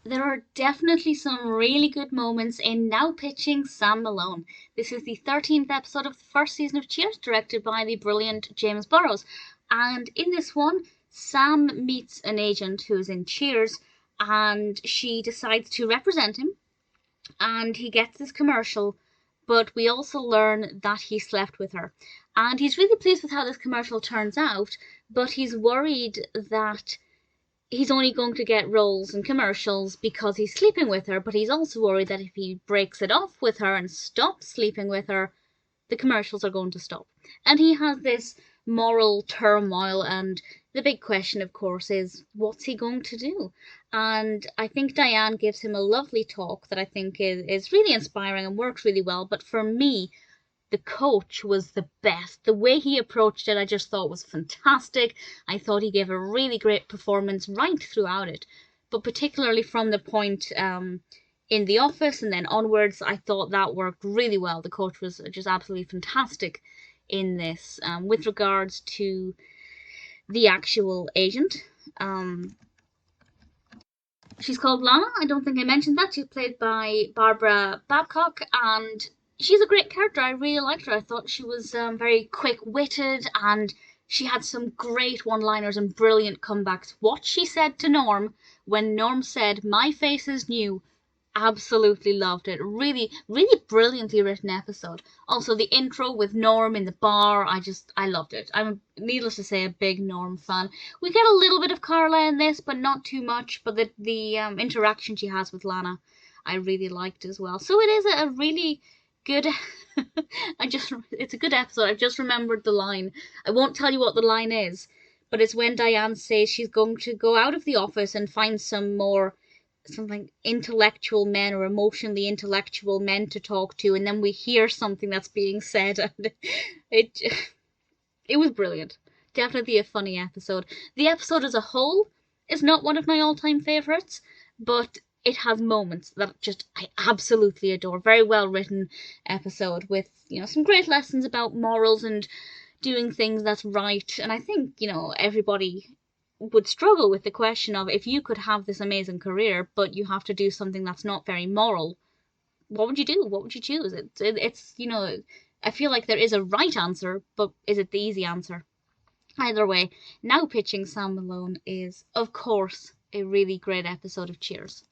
There are definitely some really good moments in Now Pitching Sam Malone. This is the 13th episode of the first season of Cheers, directed by the brilliant James Burrows. And in this one, Sam meets an agent who's in Cheers, and she decides to represent him, and he gets this commercial, but we also learn that he slept with her. And he's really pleased with how this commercial turns out, but he's worried that he's only going to get roles in commercials because he's sleeping with her, but he's also worried that if he breaks it off with her and stops sleeping with her, the commercials are going to stop. And he has this moral turmoil, and the big question, of course, is what's he going to do? And I think Diane gives him a lovely talk that I think is really inspiring and works really well. But for me, the coach was the best. The way he approached it, I just thought was fantastic. I thought he gave a really great performance right throughout it, but particularly from the point in the office and then onwards, I thought that worked really well. The coach was just absolutely fantastic in this. With regards to the actual agent, um, she's called Lana. I don't think I mentioned that. She's played by Barbara Babcock, and she's a great character. I really liked her. I thought she was very quick-witted, and she had some great one-liners and brilliant comebacks. What she said to Norm when Norm said, "My face is new," absolutely loved it. Really, really brilliantly written episode. Also, the intro with Norm in the bar, I loved it. I'm, needless to say, a big Norm fan. We get a little bit of Carla in this, but not too much. But the interaction she has with Lana, I really liked as well. So it is a really good. It's a good episode. I've just remembered the line. I won't tell you what the line is, but it's when Diane says she's going to go out of the office and find some more something intellectual men or emotionally intellectual men to talk to, and then we hear something that's being said, and it it was brilliant. Definitely a funny episode. The episode as a whole is not one of my all-time favorites, but it has moments that just I absolutely adore. Very well written episode with, some great lessons about morals and doing things that's right. And I think, everybody would struggle with the question of, if you could have this amazing career, but you have to do something that's not very moral, what would you do? What would you choose? It's I feel like there is a right answer, but is it the easy answer? Either way, Now Pitching Sam Malone is, of course, a really great episode of Cheers.